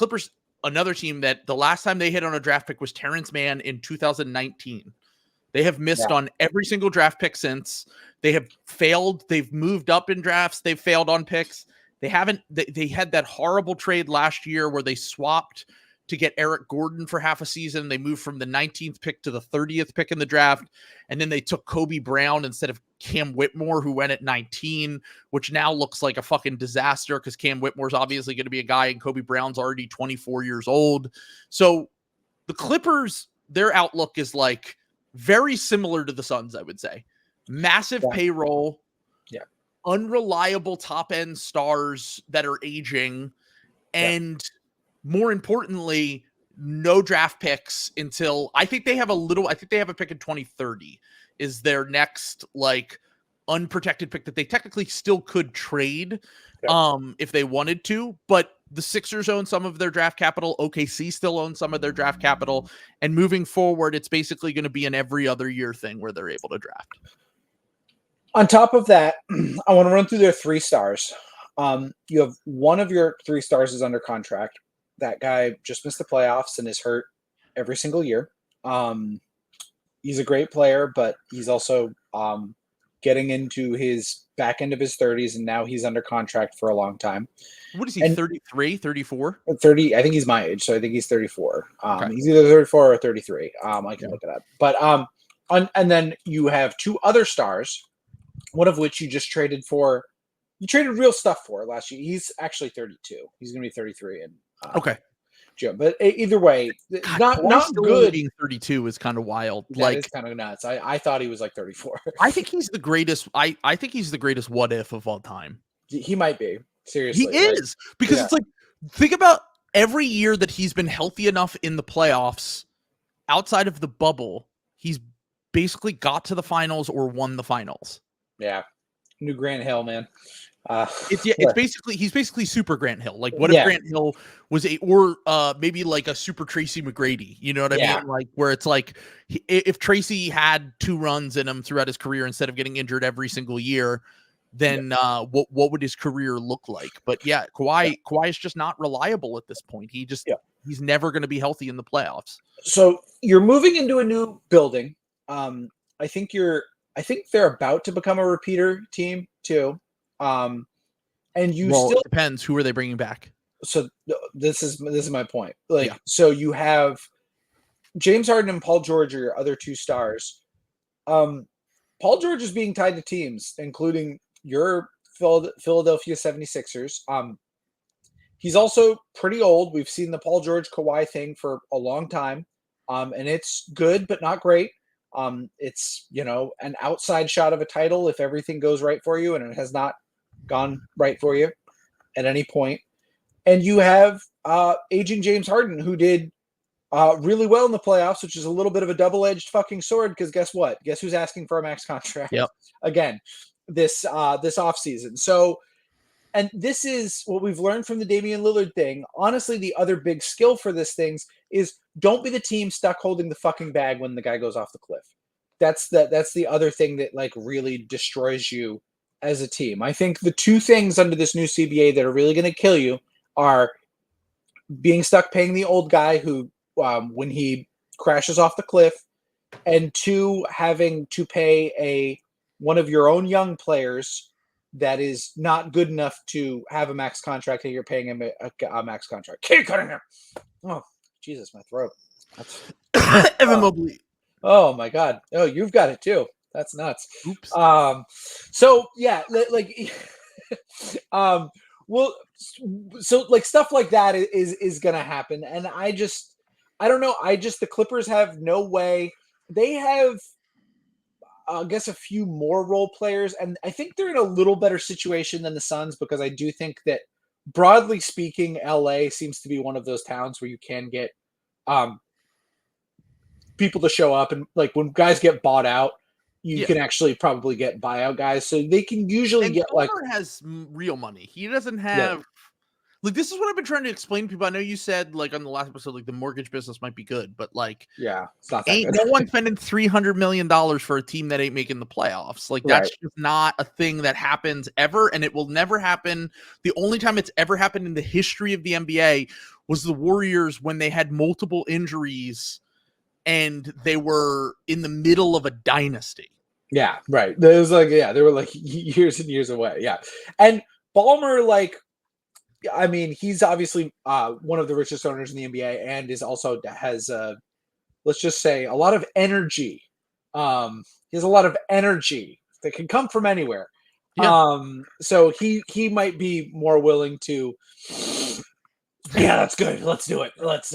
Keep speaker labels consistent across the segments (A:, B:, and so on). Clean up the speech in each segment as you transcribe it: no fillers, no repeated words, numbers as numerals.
A: Clippers, another team that the last time they hit on a draft pick was Terrence Mann in 2019. They have missed on every single draft pick since. They have failed. They've moved up in drafts. They've failed on picks. They haven't. They had that horrible trade last year where they swapped to get Eric Gordon for half a season. They moved from the 19th pick to the 30th pick in the draft. And then they took Kobe Brown instead of Cam Whitmore, who went at 19, which now looks like a fucking disaster because Cam Whitmore's obviously going to be a guy and Kobe Brown's already 24 years old. So the Clippers, their outlook is like very similar to the Suns, I would say. Massive payroll, unreliable top-end stars that are aging, and more importantly, no draft picks until I think they have a pick in 2030 is their next like unprotected pick that they technically still could trade if they wanted to, but the Sixers own some of their draft capital. OKC still owns some of their draft capital, and moving forward, it's basically going to be an every other year thing where they're able to draft.
B: On top of that, I want to run through their 3 stars. You have one of your 3 stars is under contract. That guy just missed the playoffs and is hurt every single year. He's a great player, but he's also getting into his back end of his 30s, and now he's under contract for a long time.
A: What is he, 33, 34?
B: 30, I think he's my age, so I think he's 34. He's either 34 or 33. I can look it up. But and then you have 2 other stars, one of which you just traded for. You traded real stuff for last year. He's actually 32. He's going to be 33 in June. But either way, not good.
A: Being 32 is kind of wild.
B: That is kind of nuts. I thought he was like 34.
A: I think he's the greatest. I think he's the greatest what if of all time.
B: He might be. Seriously.
A: He is. Because it's like, think about every year that he's been healthy enough in the playoffs outside of the bubble, he's basically got to the finals or won the finals.
B: Yeah. New Grant Hill, man.
A: It's basically he's basically super Grant Hill. Like, what if Grant Hill was maybe like a super Tracy McGrady? You know what I mean? Like, where it's like if Tracy had 2 runs in him throughout his career instead of getting injured every single year, then what would his career look like? But Kawhi is just not reliable at this point. He's never going to be healthy in the playoffs.
B: So you're moving into a new building. I think they're about to become a repeater team too. And it
A: depends. Who are they bringing back?
B: So this is my point. So you have James Harden and Paul George are your other 2 stars. Paul George is being tied to teams, including your Philadelphia 76ers. He's also pretty old. We've seen the Paul George Kawhi thing for a long time. And it's good, but not great. It's, an outside shot of a title if everything goes right for you, and it has not gone right for you at any point. And you have aging James Harden, who did really well in the playoffs, which is a little bit of a double-edged fucking sword, because guess what? Guess who's asking for a max contract again this offseason. So, and this is what we've learned from the Damian Lillard thing. Honestly, the other big skill for this things is don't be the team stuck holding the fucking bag when the guy goes off the cliff. That's the other thing that like really destroys you as a team. I think the 2 things under this new CBA that are really going to kill you are being stuck paying the old guy who, when he crashes off the cliff, and 2, having to pay one of your own young players that is not good enough to have a max contract, and you're paying him a max contract. Keep cutting him. Oh, Jesus, my throat.
A: Evan Mobley.
B: Oh my God. Oh, you've got it too. That's nuts.
A: Oops.
B: So yeah, well, so like stuff like that is going to happen. And I don't know. The Clippers have no way. They have, I guess, a few more role players, and I think they're in a little better situation than the Suns, because I do think that, broadly speaking, LA seems to be one of those towns where you can get people to show up, and like when guys get bought out, you can actually probably get buyout guys, so they can usually get Miller
A: has real money. He doesn't have Like, this is what I've been trying to explain to people. I know you said, like, on the last episode, like, the mortgage business might be good, but, like,
B: Yeah, it's not that
A: ain't
B: good.
A: no one spending $300 million for a team that ain't making the playoffs. Like, that's just not a thing that happens ever, and it will never happen. The only time it's ever happened in the history of the NBA was the Warriors when they had multiple injuries and they were in the middle of a dynasty.
B: Yeah, right. There was like, yeah, they were like years and years away. Yeah. And Ballmer, like, I mean, he's obviously one of the richest owners in the NBA and is also has let's just say a lot of energy. He has a lot of energy that can come from anywhere.
A: Yeah.
B: So he might be more willing to, yeah, that's good. Let's do it. Let's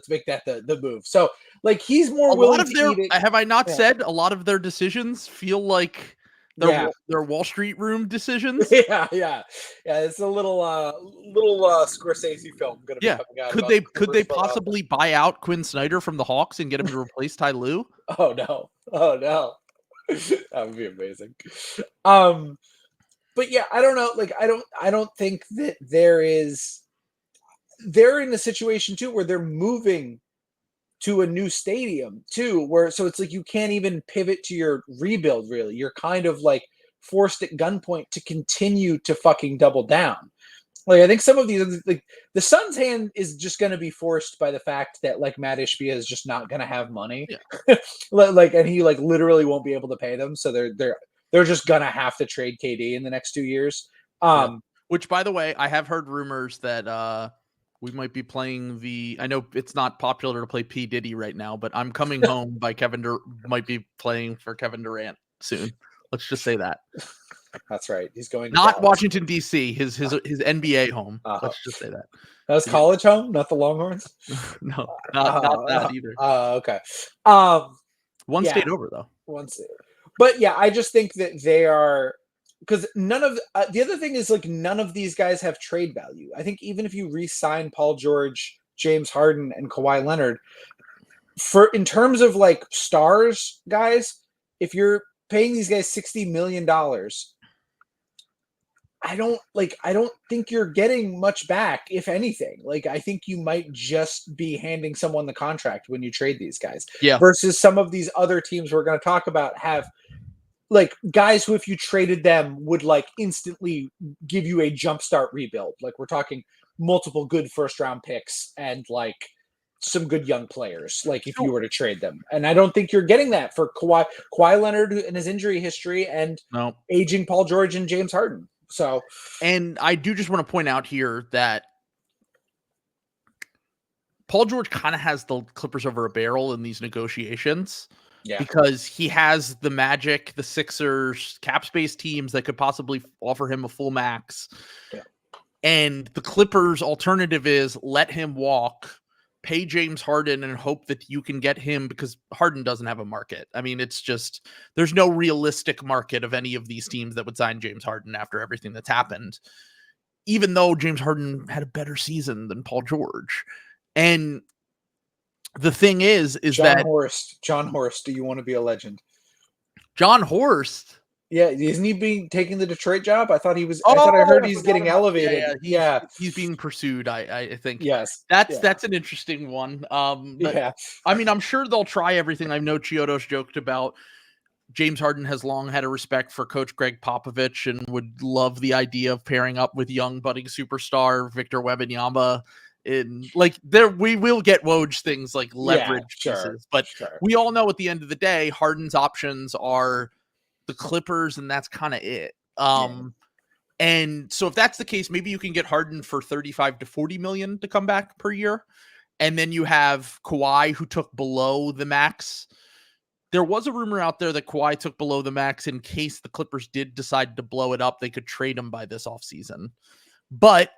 B: make that the move. So like he's more
A: A
B: willing
A: lot of
B: to
A: their,
B: eat it.
A: have I not
B: Yeah.
A: said, a lot of their decisions feel like
B: Yeah.
A: their Wall Street room decisions.
B: Yeah. It's a little Scorsese film gonna be
A: Yeah.
B: coming out.
A: Could they possibly buy out Quinn Snyder from the Hawks and get him to replace Ty Lue?
B: Oh no. That would be amazing. But yeah, I don't know. Like, I don't think that they're in a situation too where they're moving to a new stadium too, where so it's like you can't even pivot to your rebuild really. You're kind of like forced at gunpoint to continue to fucking double down. Like I think some of these, like the Suns' hand is just going to be forced by the fact that like Matt Ishbia is just not going to have money, like, and he like literally won't be able to pay them, so they're just gonna have to trade KD in the next 2 years.
A: Which, by the way, I have heard rumors that we might be playing I know it's not popular to play P. Diddy right now, but I'm Coming Home by might be playing for Kevin Durant soon. Let's just say that.
B: That's right. He's going to
A: not
B: Dallas.
A: Washington, D.C., his NBA home. Let's just say that.
B: That was college home, not the Longhorns?
A: No, not that either.
B: Okay.
A: One state over, though.
B: One state. But yeah, I just think that they are, because none of the other thing is like none of these guys have trade value. I think even if you re-sign Paul George, James Harden, and Kawhi Leonard, in terms of like stars, guys, if you're paying these guys $60 million, I don't think you're getting much back, if anything. Like, I think you might just be handing someone the contract when you trade these guys.
A: Yeah.
B: Versus some of these other teams we're going to talk about have like guys who, if you traded them, would like instantly give you a jumpstart rebuild. Like we're talking multiple good first round picks and like some good young players. Like if you were to trade them, and I don't think you're getting that for Kawhi Leonard and his injury history and aging Paul George and James Harden. So,
A: and I do just want to point out here that Paul George kind of has the Clippers over a barrel in these negotiations. Yeah. Because he has the Magic, the Sixers, cap space teams that could possibly offer him a full max. Yeah. And the Clippers' alternative is let him walk, pay James Harden, and hope that you can get him, because Harden doesn't have a market. I mean, it's just, there's no realistic market of any of these teams that would sign James Harden after everything that's happened, even though James Harden had a better season than Paul George. And the thing is
B: John Horst, do you want to be a legend?
A: John Horst?
B: Yeah, isn't he being taking the Detroit job? I thought he was. I thought I heard he's getting elevated. Yeah,
A: he's being pursued. I think.
B: Yes,
A: that's an interesting one. Yeah, I mean, I'm sure they'll try everything. I know Chiodo's joked about James Harden has long had a respect for Coach Greg Popovich and would love the idea of pairing up with young budding superstar Victor Wembanyama. In like we will get Woj things like leverage pieces, but we all know at the end of the day, Harden's options are the Clippers, and that's kind of it. And so if that's the case, maybe you can get Harden for 35 to 40 million to come back per year. And then you have Kawhi, who took below the max. There was a rumor out there that Kawhi took below the max in case the Clippers did decide to blow it up. They could trade him by this offseason. But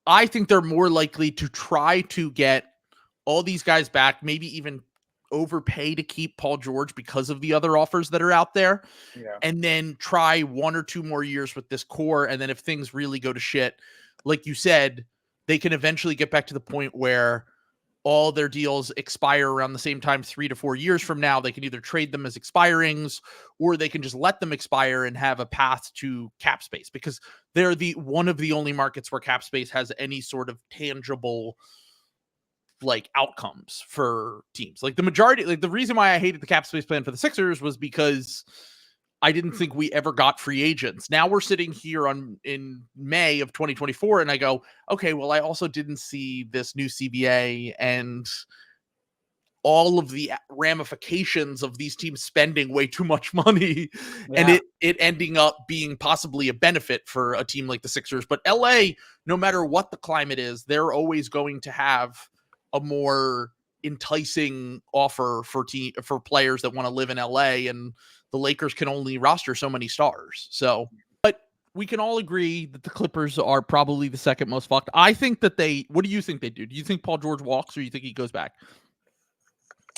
A: I think they're more likely to try to get all these guys back, maybe even overpay to keep Paul George because of the other offers that are out there, and then try 1 or 2 more years with this core. And then if things really go to shit, like you said, they can eventually get back to the point where all their deals expire around the same time 3 to 4 years from now. They can either trade them as expirings, or they can just let them expire and have a path to cap space, because they're one of the only markets where cap space has any sort of tangible like outcomes for teams. Like the majority, like the reason why I hated the cap space plan for the Sixers was because I didn't think we ever got free agents. Now we're sitting here in May of 2024, and I go, okay, well, I also didn't see this new CBA and all of the ramifications of these teams spending way too much money, and it ending up being possibly a benefit for a team like the Sixers. But LA, no matter what the climate is, they're always going to have a more enticing offer for players that want to live in LA, and the Lakers can only roster so many stars. So, but we can all agree that the Clippers are probably the second most fucked. I think that what do you think they do? Do you think Paul George walks, or do you think he goes back?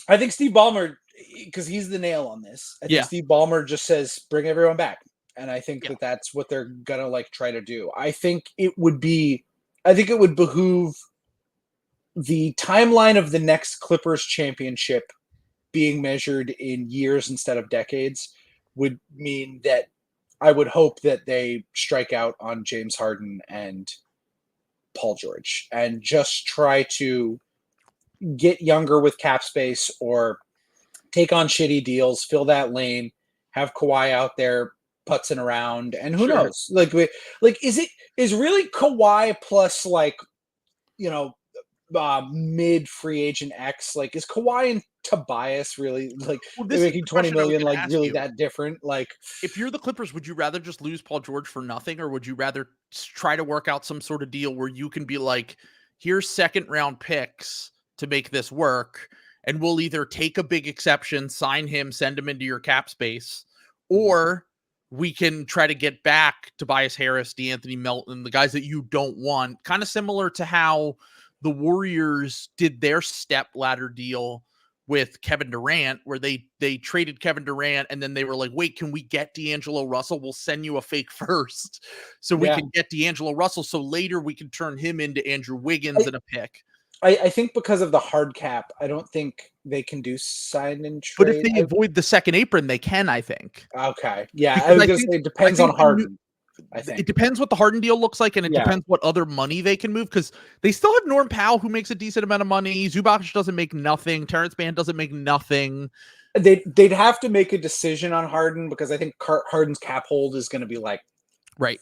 B: I think Steve Ballmer, because he's the nail on this. I think Steve Ballmer just says, bring everyone back. And I think that that's what they're going to like try to do. I think it would behoove the timeline of the next Clippers championship being measured in years instead of decades would mean that I would hope that they strike out on James Harden and Paul George and just try to get younger with cap space or take on shitty deals, fill that lane, have Kawhi out there putzing around, and who knows? Like is really Kawhi plus like, you know, mid free agent X, like is Kawhi and Tobias really like making 20 million like really that different? Like,
A: if you're the Clippers, would you rather just lose Paul George for nothing, or would you rather try to work out some sort of deal where you can be like, here's second round picks to make this work, and we'll either take a big exception, sign him, send him into your cap space, or we can try to get back Tobias Harris, DeAnthony Melton, the guys that you don't want, kind of similar to how the Warriors did their step ladder deal with Kevin Durant, where they traded Kevin Durant, and then they were like, wait, can we get D'Angelo Russell? We'll send you a fake first so we can get D'Angelo Russell, so later we can turn him into Andrew Wiggins and a pick.
B: I think because of the hard cap, I don't think they can do sign and trade.
A: But if they avoid the second apron, they can, I think.
B: Okay. Yeah, because I was going to say it depends on Harden. I think
A: it depends what the Harden deal looks like, and it depends what other money they can move, because they still have Norm Powell, who makes a decent amount of money. Zubac doesn't make nothing. Terrence Mann doesn't make nothing.
B: They'd have to make a decision on Harden, because I think Harden's cap hold is going to be like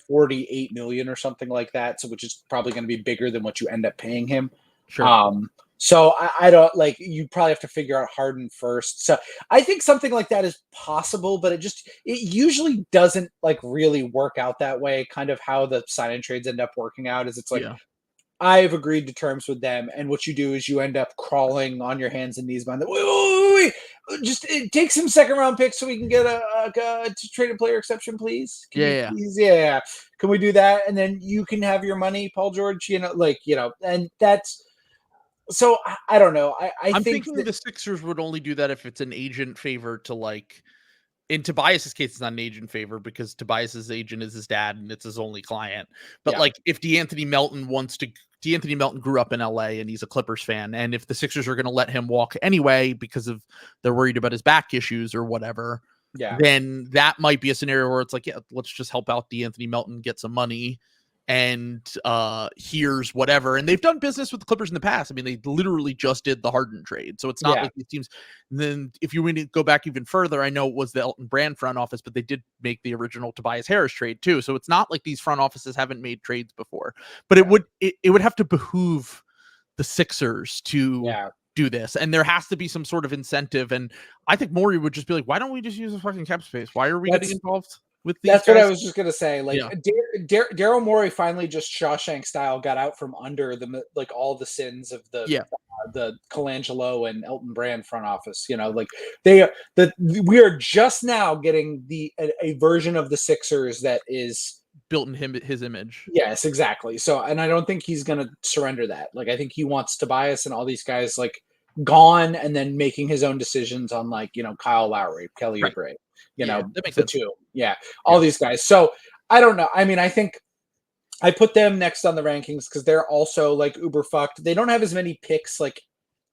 B: 48 million or something like that, so which is probably going to be bigger than what you end up paying him.
A: Sure.
B: So I don't like, you probably have to figure out Harden first. So I think something like that is possible, but it usually doesn't like really work out that way. Kind of how the sign and trades end up working out is it's like, I've agreed to terms with them, and what you do is you end up crawling on your hands and knees behind the wait. Just take some second round picks so we can get a traded player exception, please. Please? Can we do that? And then you can have your money, Paul George. And that's. So I don't know.
A: I'm thinking the Sixers would only do that if it's an agent favor to, like, in Tobias's case, it's not an agent favor because Tobias's agent is his dad and it's his only client. But like, if DeAnthony Melton grew up in LA and he's a Clippers fan, and if the Sixers are going to let him walk anyway because they're worried about his back issues or whatever, then that might be a scenario where it's like, let's just help out DeAnthony Melton get some money. And here's whatever. And they've done business with the Clippers in the past. I mean, they literally just did the Harden trade. So it's not like these teams. And then if you want to go back even further, I know it was the Elton Brand front office, but they did make the original Tobias Harris trade too. So it's not like these front offices haven't made trades before. But it would have to behoove the Sixers to do this. And there has to be some sort of incentive. And I think Morey would just be like, why don't we just use the fucking cap space? Why are we getting involved?
B: That's what I was just gonna say. Like, Daryl Morey finally just Shawshank style got out from under the all the sins of the Colangelo and Elton Brand front office. You know, like we are just now getting a version of the Sixers that is
A: built in his image.
B: Yes, exactly. So, and I don't think he's gonna surrender that. Like, I think he wants Tobias and all these guys like gone, and then making his own decisions on Kyle Lowry, Kelly Oubre.
A: That makes sense.
B: Two. All these guys. So I don't know. I mean, I think I put them next on the rankings because they're also like uber fucked. They don't have as many picks like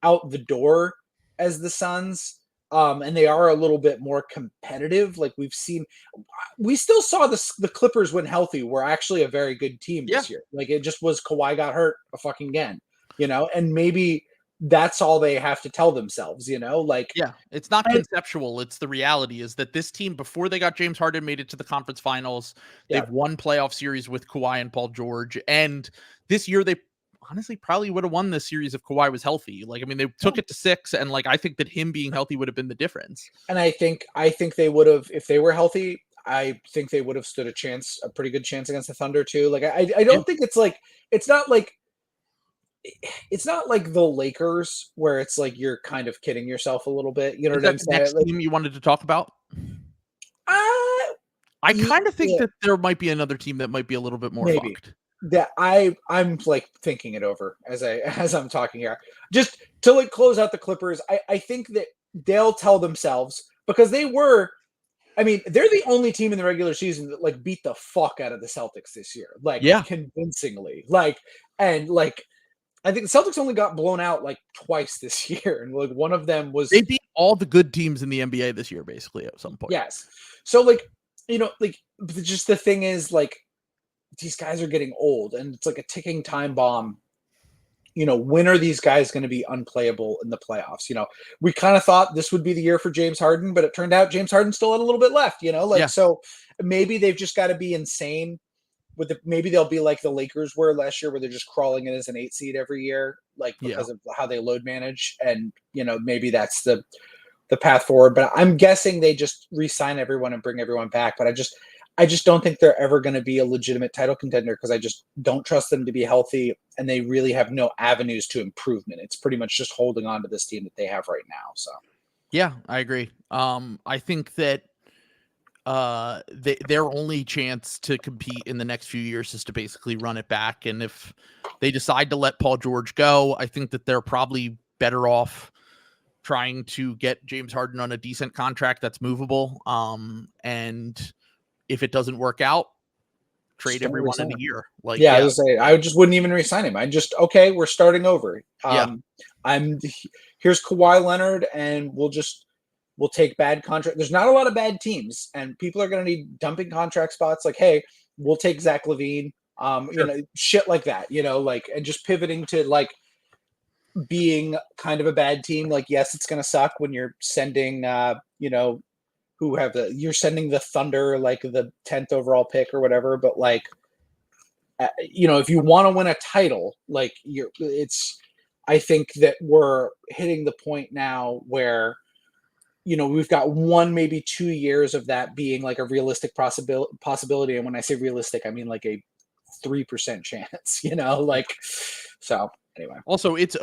B: out the door as the Suns. And they are a little bit more competitive. Like we still saw the Clippers when healthy were actually a very good team this year. Like it just was Kawhi got hurt fucking again, and maybe that's all they have to tell themselves, like,
A: it's not conceptual. It's the reality is that this team, before they got James Harden, made it to the conference finals. They've won playoff series with Kawhi and Paul George. And this year they honestly probably would have won this series if Kawhi was healthy. Like, I mean, they took it to 6, and like I think that him being healthy would have been the difference.
B: And I think they would have, if they were healthy, I think they would have stood a pretty good chance against the Thunder too. Like I don't think it's not like the Lakers where it's like you're kind of kidding yourself a little bit. You know
A: Is
B: what I'm
A: that
B: saying?
A: next team you wanted to talk about? I kind of think that there might be another team that might be a little bit more fucked.
B: That I'm like thinking it over as I'm talking here. Just to like close out the Clippers, I think that they'll tell themselves, because they're the only team in the regular season that like beat the fuck out of the Celtics this year, like convincingly. I think the Celtics only got blown out like twice this year, and like one of them was
A: they beat all the good teams in the NBA this year, basically at some point.
B: Yes, so like just the thing is like these guys are getting old, and it's like a ticking time bomb. When are these guys going to be unplayable in the playoffs? We kind of thought this would be the year for James Harden, but it turned out James Harden still had a little bit left. So maybe they've just got to be insane. Maybe they'll be like the Lakers were last year, where they're just crawling in as an 8 seed every year, like because of how they load manage, and maybe that's the path forward. But I'm guessing they just re-sign everyone and bring everyone back. But I just don't think they're ever going to be a legitimate title contender, because I just don't trust them to be healthy, and they really have no avenues to improvement. It's pretty much just holding on to this team that they have right now. So,
A: yeah, I agree. I think that their only chance to compete in the next few years is to basically run it back. And if they decide to let Paul George go, I think that they're probably better off trying to get James Harden on a decent contract that's movable. And if it doesn't work out, trade everyone in a year. Like,
B: I was saying, I just wouldn't even resign him. Okay, we're starting over. Here's Kawhi Leonard, and we'll take bad contract. There's not a lot of bad teams, and people are going to need dumping contract spots. Like, hey, we'll take Zach LaVine, shit like that, and just pivoting to like being kind of a bad team. Like, yes, it's going to suck when you're sending, you're sending the Thunder like the 10th overall pick or whatever. But like, if you want to win a title, like I think that we're hitting the point now where, we've got 1, maybe 2 years of that being like a realistic possibility. And when I say realistic, I mean like a 3% chance, so anyway.
A: Also, it's